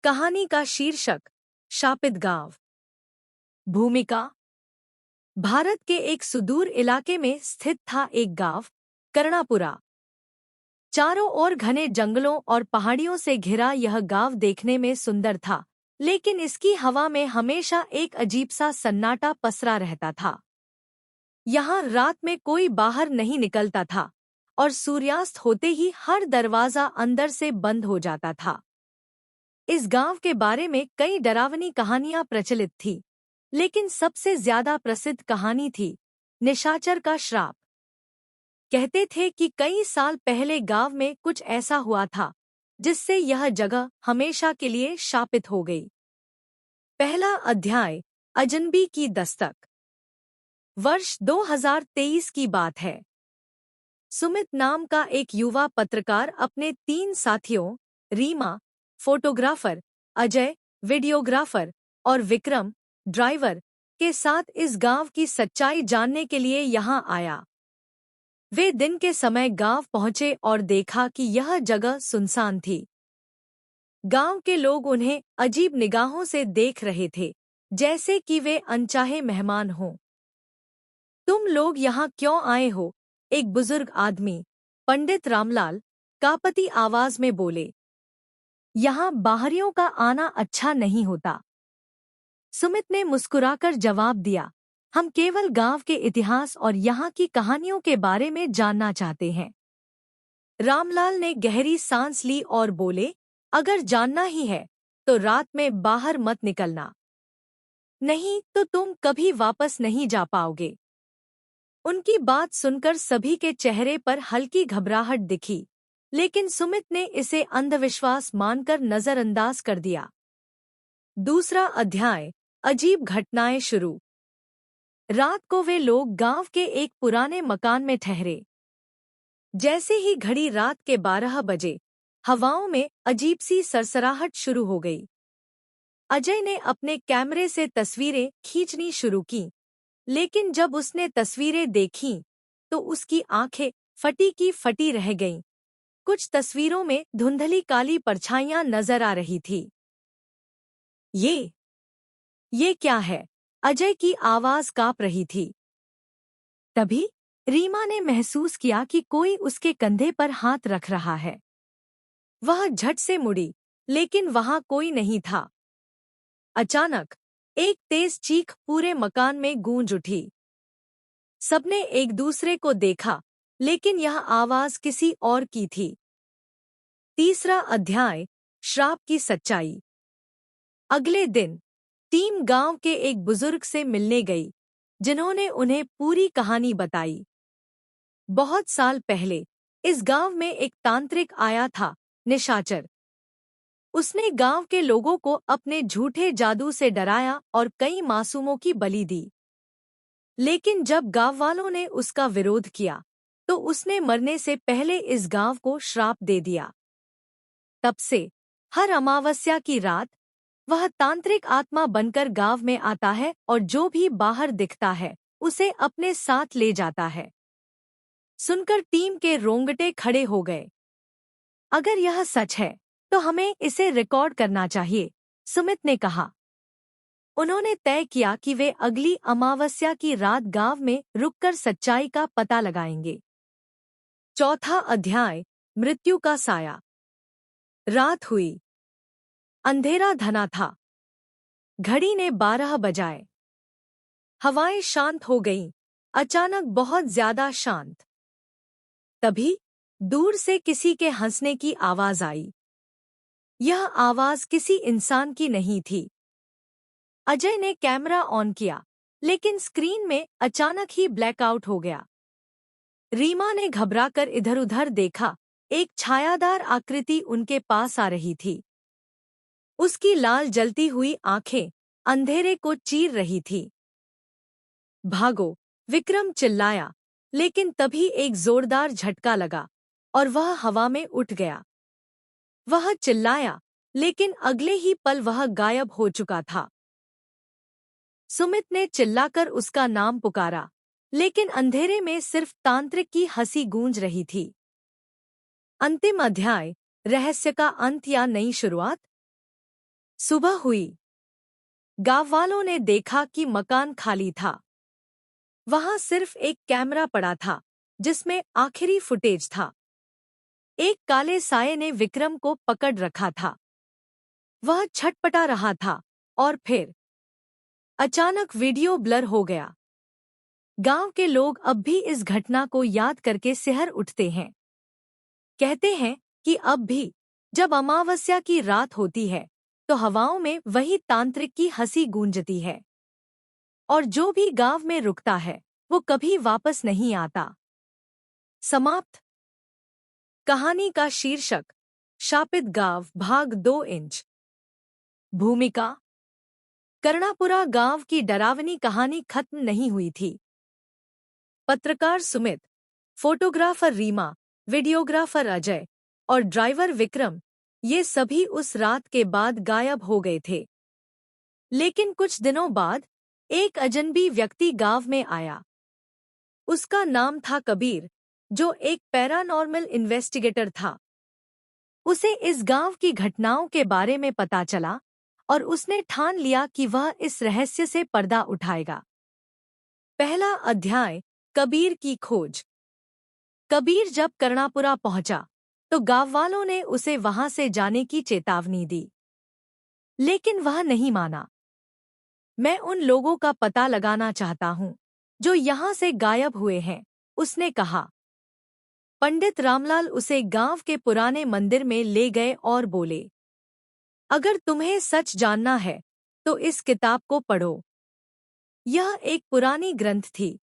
कहानी का शीर्षक शापित गांव। भूमिका। भारत के एक सुदूर इलाके में स्थित था एक गांव, कर्णापुरा। चारों ओर घने जंगलों और पहाड़ियों से घिरा यह गांव देखने में सुंदर था, लेकिन इसकी हवा में हमेशा एक अजीब सा सन्नाटा पसरा रहता था। यहाँ रात में कोई बाहर नहीं निकलता था और सूर्यास्त होते ही हर दरवाजा अंदर से बंद हो जाता था। इस गांव के बारे में कई डरावनी कहानियां प्रचलित थी, लेकिन सबसे ज्यादा प्रसिद्ध कहानी थी निशाचर का श्राप। कहते थे कि कई साल पहले गांव में कुछ ऐसा हुआ था जिससे यह जगह हमेशा के लिए शापित हो गई। पहला अध्याय, अजनबी की दस्तक। वर्ष 2023 की बात है। सुमित नाम का एक युवा पत्रकार अपने 3 साथियों, रीमा फोटोग्राफर, अजय वीडियोग्राफर और विक्रम ड्राइवर के साथ इस गांव की सच्चाई जानने के लिए यहां आया। वे दिन के समय गांव पहुंचे और देखा कि यह जगह सुनसान थी। गांव के लोग उन्हें अजीब निगाहों से देख रहे थे, जैसे कि वे अनचाहे मेहमान हों। तुम लोग यहाँ क्यों आए हो? एक बुजुर्ग आदमी, पंडित रामलाल, कापती आवाज में बोले। यहाँ बाहरियों का आना अच्छा नहीं होता। सुमित ने मुस्कुराकर जवाब दिया, हम केवल गांव के इतिहास और यहाँ की कहानियों के बारे में जानना चाहते हैं। रामलाल ने गहरी सांस ली और बोले, अगर जानना ही है तो रात में बाहर मत निकलना, नहीं तो तुम कभी वापस नहीं जा पाओगे। उनकी बात सुनकर सभी के चेहरे पर हल्की घबराहट दिखी, लेकिन सुमित ने इसे अंधविश्वास मानकर नजरअंदाज कर दिया। दूसरा अध्याय, अजीब घटनाएं शुरू। रात को वे लोग गांव के एक पुराने मकान में ठहरे। जैसे ही घड़ी रात के 12 बजे, हवाओं में अजीब सी सरसराहट शुरू हो गई। अजय ने अपने कैमरे से तस्वीरें खींचनी शुरू की, लेकिन जब उसने तस्वीरें देखीं, तो उसकी आंखें फटी की फटी रह गईं। कुछ तस्वीरों में धुंधली काली परछाइयां नजर आ रही थी। ये क्या है? अजय की आवाज कांप रही थी। तभी रीमा ने महसूस किया कि कोई उसके कंधे पर हाथ रख रहा है। वह झट से मुड़ी, लेकिन वहां कोई नहीं था। अचानक एक तेज चीख पूरे मकान में गूंज उठी। सबने एक दूसरे को देखा, लेकिन यह आवाज किसी और की थी। तीसरा अध्याय, श्राप की सच्चाई। अगले दिन टीम गांव के एक बुजुर्ग से मिलने गई, जिन्होंने उन्हें पूरी कहानी बताई। बहुत साल पहले इस गांव में एक तांत्रिक आया था, निशाचर। उसने गांव के लोगों को अपने झूठे जादू से डराया और कई मासूमों की बलि दी। लेकिन जब गांव वालों ने उसका विरोध किया, तो उसने मरने से पहले इस गांव को श्राप दे दिया। तब से हर अमावस्या की रात वह तांत्रिक आत्मा बनकर गांव में आता है और जो भी बाहर दिखता है उसे अपने साथ ले जाता है। सुनकर टीम के रोंगटे खड़े हो गए। अगर यह सच है तो हमें इसे रिकॉर्ड करना चाहिए, सुमित ने कहा। उन्होंने तय किया कि वे अगली अमावस्या की रात गांव में रुककर सच्चाई का पता लगाएंगे। चौथा अध्याय, मृत्यु का साया। रात हुई। अंधेरा घना था। घड़ी ने 12 बजाए। हवाएं शांत हो गईं, अचानक बहुत ज्यादा शांत। तभी दूर से किसी के हंसने की आवाज आई। यह आवाज किसी इंसान की नहीं थी। अजय ने कैमरा ऑन किया, लेकिन स्क्रीन में अचानक ही ब्लैकआउट हो गया। रीमा ने घबराकर इधर-उधर देखा, एक छायादार आकृति उनके पास आ रही थी। उसकी लाल जलती हुई आंखें अंधेरे को चीर रही थी। भागो, विक्रम चिल्लाया, लेकिन तभी एक जोरदार झटका लगा और वह हवा में उठ गया। वह चिल्लाया, लेकिन अगले ही पल वह गायब हो चुका था। सुमित ने चिल्लाकर उसका नाम पुकारा, लेकिन अंधेरे में सिर्फ तांत्रिक की हंसी गूंज रही थी। अंतिम अध्याय, रहस्य का अंत या नई शुरुआत। सुबह हुई। गांव वालों ने देखा कि मकान खाली था। वहां सिर्फ एक कैमरा पड़ा था जिसमें आखिरी फुटेज था। एक काले साये ने विक्रम को पकड़ रखा था। वह छटपटा रहा था और फिर अचानक वीडियो ब्लर हो गया। गांव के लोग अब भी इस घटना को याद करके सिहर उठते हैं। कहते हैं कि अब भी जब अमावस्या की रात होती है तो हवाओं में वही तांत्रिक की हंसी गूंजती है और जो भी गांव में रुकता है वो कभी वापस नहीं आता। समाप्त। कहानी का शीर्षक शापित गांव भाग 2 इंच। भूमिका। कर्णापुरा गांव की डरावनी कहानी खत्म नहीं हुई थी। पत्रकार सुमित, फोटोग्राफर रीमा, वीडियोग्राफर अजय और ड्राइवर विक्रम, ये सभी उस रात के बाद गायब हो गए थे। लेकिन कुछ दिनों बाद एक अजनबी व्यक्ति गांव में आया। उसका नाम था कबीर, जो एक पैरानॉर्मल इन्वेस्टिगेटर था। उसे इस गांव की घटनाओं के बारे में पता चला और उसने ठान लिया कि वह इस रहस्य से पर्दा उठाएगा। पहला अध्याय, कबीर की खोज। कबीर जब कर्णापुरा पहुंचा तो गांववालों ने उसे वहां से जाने की चेतावनी दी, लेकिन वह नहीं माना। मैं उन लोगों का पता लगाना चाहता हूं जो यहां से गायब हुए हैं, उसने कहा। पंडित रामलाल उसे गांव के पुराने मंदिर में ले गए और बोले, अगर तुम्हें सच जानना है तो इस किताब को पढ़ो। यह एक पुरानी ग्रंथ थी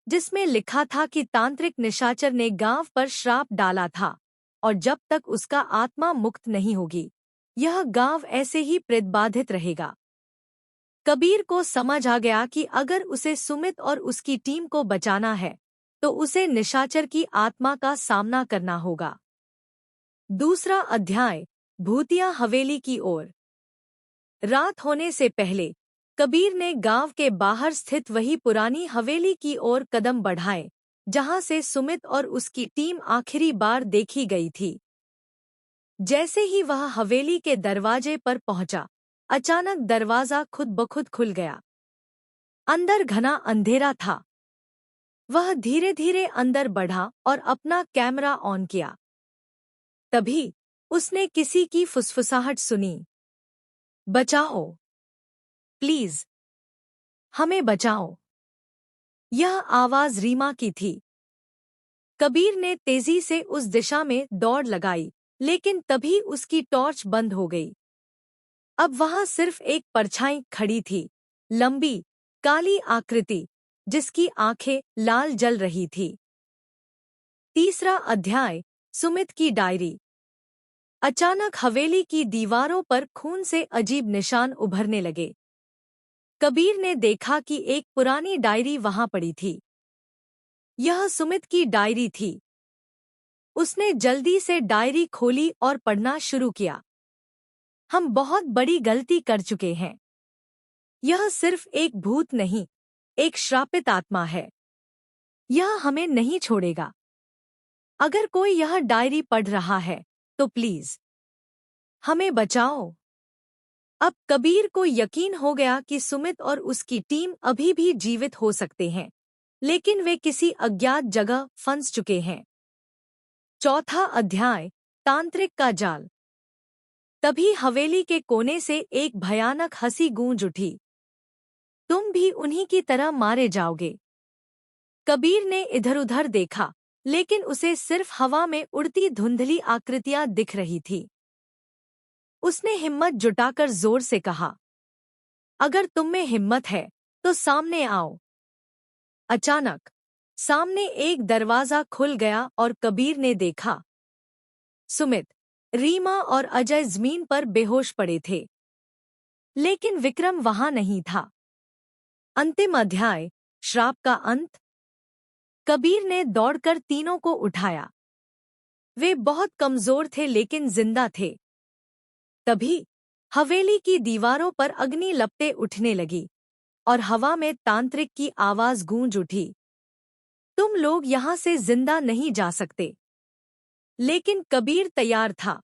जिसमें लिखा था कि तांत्रिक निशाचर ने गांव पर श्राप डाला था और जब तक उसका आत्मा मुक्त नहीं होगी यह गांव ऐसे ही प्रेतबाधित रहेगा। कबीर को समझ आ गया कि अगर उसे सुमित और उसकी टीम को बचाना है तो उसे निशाचर की आत्मा का सामना करना होगा। दूसरा अध्याय, भूतिया हवेली की ओर। रात होने से पहले कबीर ने गांव के बाहर स्थित वही पुरानी हवेली की ओर कदम बढ़ाए जहां से सुमित और उसकी टीम आखिरी बार देखी गई थी। जैसे ही वह हवेली के दरवाजे पर पहुंचा, अचानक दरवाजा खुद ब खुद खुल गया। अंदर घना अंधेरा था। वह धीरे धीरे अंदर बढ़ा और अपना कैमरा ऑन किया। तभी उसने किसी की फुसफुसाहट सुनी, बचाओ, प्लीज, हमें बचाओ। यह आवाज रीमा की थी। कबीर ने तेजी से उस दिशा में दौड़ लगाई, लेकिन तभी उसकी टॉर्च बंद हो गई। अब वहां सिर्फ एक परछाई खड़ी थी, लंबी, काली आकृति, जिसकी आंखें लाल जल रही थी। तीसरा अध्याय, सुमित की डायरी। अचानक हवेली की दीवारों पर खून से अजीब निशान उभरने लगे। कबीर ने देखा कि एक पुरानी डायरी वहां पड़ी थी। यह सुमित की डायरी थी। उसने जल्दी से डायरी खोली और पढ़ना शुरू किया। हम बहुत बड़ी गलती कर चुके हैं। यह सिर्फ एक भूत नहीं, एक श्रापित आत्मा है। यह हमें नहीं छोड़ेगा। अगर कोई यह डायरी पढ़ रहा है तो प्लीज हमें बचाओ। अब कबीर को यकीन हो गया कि सुमित और उसकी टीम अभी भी जीवित हो सकते हैं, लेकिन वे किसी अज्ञात जगह फंस चुके हैं। चौथा अध्याय, तांत्रिक का जाल। तभी हवेली के कोने से एक भयानक हंसी गूंज उठी, तुम भी उन्हीं की तरह मारे जाओगे। कबीर ने इधर-उधर देखा, लेकिन उसे सिर्फ हवा में उड़ती धुंधली आकृतियां दिख रही थी। उसने हिम्मत जुटाकर जोर से कहा, अगर तुम में हिम्मत है तो सामने आओ। अचानक सामने एक दरवाजा खुल गया और कबीर ने देखा सुमित, रीमा और अजय जमीन पर बेहोश पड़े थे, लेकिन विक्रम वहां नहीं था। अंतिम अध्याय, श्राप का अंत। कबीर ने दौड़कर तीनों को उठाया। वे बहुत कमजोर थे लेकिन जिंदा थे। तभी हवेली की दीवारों पर अग्नि लपटें उठने लगी और हवा में तांत्रिक की आवाज गूंज उठी, तुम लोग यहां से जिंदा नहीं जा सकते। लेकिन कबीर तैयार था।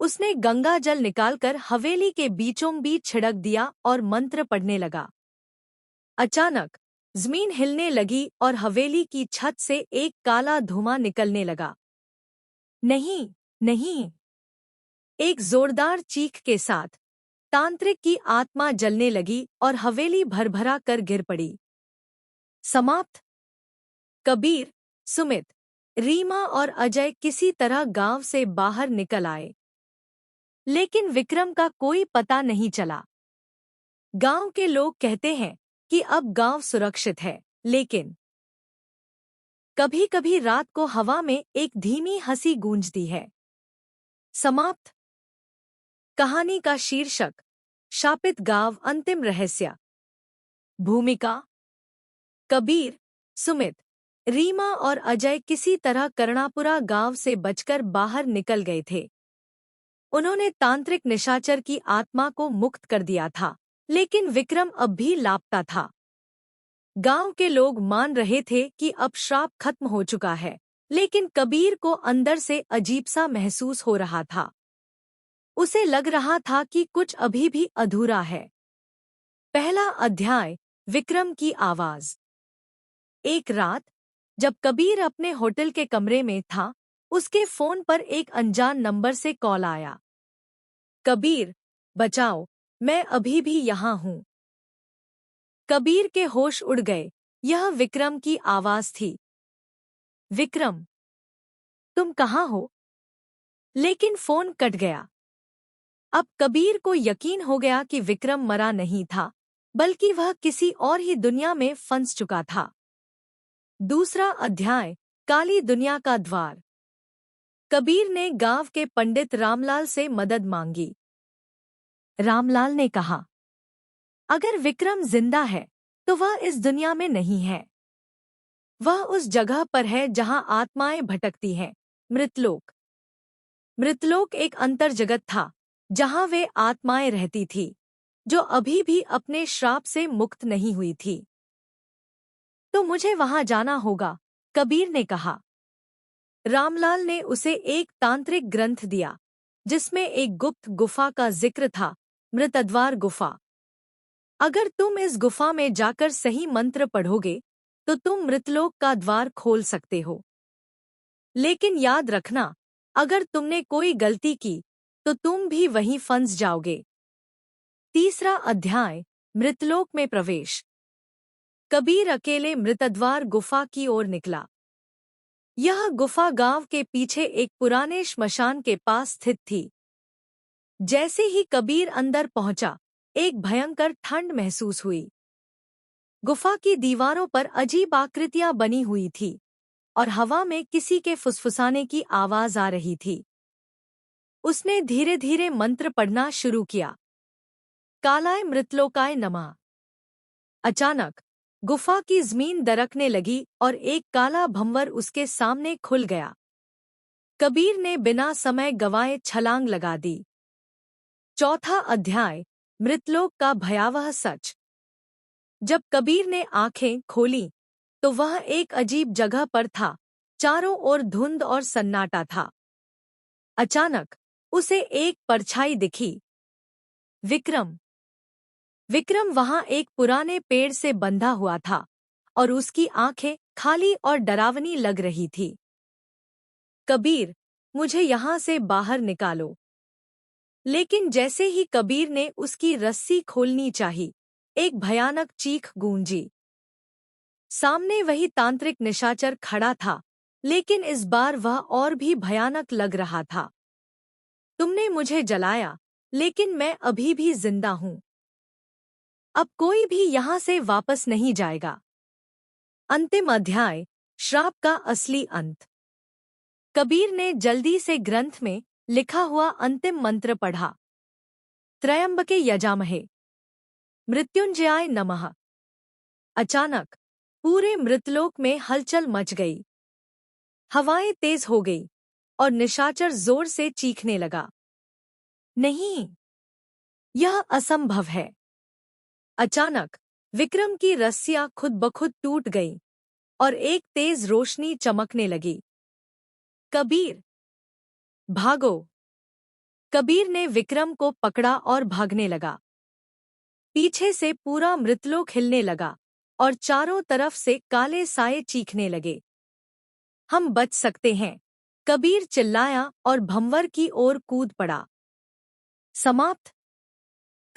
उसने गंगा जल निकालकर हवेली के बीचों बीच छिड़क दिया और मंत्र पढ़ने लगा। अचानक जमीन हिलने लगी और हवेली की छत से एक काला धुआं निकलने लगा। नहीं, नहीं! एक जोरदार चीख के साथ तांत्रिक की आत्मा जलने लगी और हवेली भरभरा कर गिर पड़ी। समाप्त। कबीर, सुमित, रीमा और अजय किसी तरह गांव से बाहर निकल आए, लेकिन विक्रम का कोई पता नहीं चला। गांव के लोग कहते हैं कि अब गांव सुरक्षित है, लेकिन कभी-कभी रात को हवा में एक धीमी हंसी गूंजती है। समाप्त। कहानी का शीर्षक शापित गांव, अंतिम रहस्य। भूमिका कबीर, सुमित, रीमा और अजय किसी तरह कर्णापुरा गांव से बचकर बाहर निकल गए थे। उन्होंने तांत्रिक निशाचर की आत्मा को मुक्त कर दिया था, लेकिन विक्रम अब भी लापता था। गांव के लोग मान रहे थे कि अब श्राप खत्म हो चुका है, लेकिन कबीर को अंदर से अजीब सा महसूस हो रहा था। उसे लग रहा था कि कुछ अभी भी अधूरा है। पहला अध्याय, विक्रम की आवाज। एक रात जब कबीर अपने होटल के कमरे में था, उसके फोन पर एक अनजान नंबर से कॉल आया। कबीर, बचाओ, मैं अभी भी यहाँ हूँ। कबीर के होश उड़ गए। यह विक्रम की आवाज थी। विक्रम, तुम कहाँ हो? लेकिन फोन कट गया। अब कबीर को यकीन हो गया कि विक्रम मरा नहीं था, बल्कि वह किसी और ही दुनिया में फंस चुका था। दूसरा अध्याय, काली दुनिया का द्वार। कबीर ने गांव के पंडित रामलाल से मदद मांगी। रामलाल ने कहा, अगर विक्रम जिंदा है तो वह इस दुनिया में नहीं है। वह उस जगह पर है जहां आत्माएं भटकती हैं, मृतलोक। मृतलोक एक अंतर जगत था जहां वे आत्माएं रहती थी, जो अभी भी अपने श्राप से मुक्त नहीं हुई थी। तो मुझे वहां जाना होगा, कबीर ने कहा। रामलाल ने उसे एक तांत्रिक ग्रंथ दिया, जिसमें एक गुप्त गुफा का जिक्र था, मृतद्वार गुफा। अगर तुम इस गुफा में जाकर सही मंत्र पढ़ोगे तो तुम मृतलोक का द्वार खोल सकते हो। लेकिन याद रखना, अगर तुमने कोई गलती की तो तुम भी वहीं फंस जाओगे। तीसरा अध्याय, मृतलोक में प्रवेश। कबीर अकेले मृतद्वार गुफा की ओर निकला। यह गुफा गांव के पीछे एक पुराने श्मशान के पास स्थित थी। जैसे ही कबीर अंदर पहुंचा, एक भयंकर ठंड महसूस हुई। गुफा की दीवारों पर अजीब आकृतियां बनी हुई थी और हवा में किसी के फुसफुसाने की आवाज आ रही थी। उसने धीरे धीरे मंत्र पढ़ना शुरू किया। कालाय मृतलोकाय नमः। अचानक गुफा की जमीन दरकने लगी और एक काला भंवर उसके सामने खुल गया। कबीर ने बिना समय गंवाए छलांग लगा दी। चौथा अध्याय, मृतलोक का भयावह सच। जब कबीर ने आंखें खोलीं, तो वह एक अजीब जगह पर था। चारों ओर धुंध और सन्नाटा था। अचानक उसे एक परछाई दिखी। विक्रम। विक्रम वहां एक पुराने पेड़ से बंधा हुआ था और उसकी आंखें खाली और डरावनी लग रही थी। कबीर, मुझे यहां से बाहर निकालो। लेकिन जैसे ही कबीर ने उसकी रस्सी खोलनी चाही, एक भयानक चीख गूंजी। सामने वही तांत्रिक निशाचर खड़ा था, लेकिन इस बार वह और भी भयानक लग रहा था। तुमने मुझे जलाया, लेकिन मैं अभी भी जिंदा हूं। अब कोई भी यहां से वापस नहीं जाएगा। अंतिम अध्याय, श्राप का असली अंत। कबीर ने जल्दी से ग्रंथ में लिखा हुआ अंतिम मंत्र पढ़ा। त्रयंबके यजामहे, मृत्युंजयाय नमः। अचानक पूरे मृतलोक में हलचल मच गई। हवाएं तेज हो गई और निशाचर जोर से चीखने लगा। नहीं, यह असंभव है। अचानक विक्रम की रस्सियां खुद ब खुद टूट गईं और एक तेज रोशनी चमकने लगी। कबीर, भागो! कबीर ने विक्रम को पकड़ा और भागने लगा। पीछे से पूरा मृतलोक हिलने लगा और चारों तरफ से काले साए चीखने लगे। हम बच सकते हैं, कबीर चिल्लाया और भंवर की ओर कूद पड़ा। समाप्त।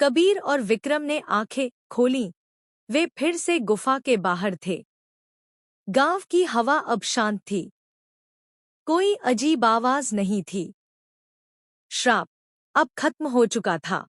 कबीर और विक्रम ने आंखें खोलीं। वे फिर से गुफा के बाहर थे। गांव की हवा अब शांत थी। कोई अजीब आवाज नहीं थी। श्राप अब खत्म हो चुका था।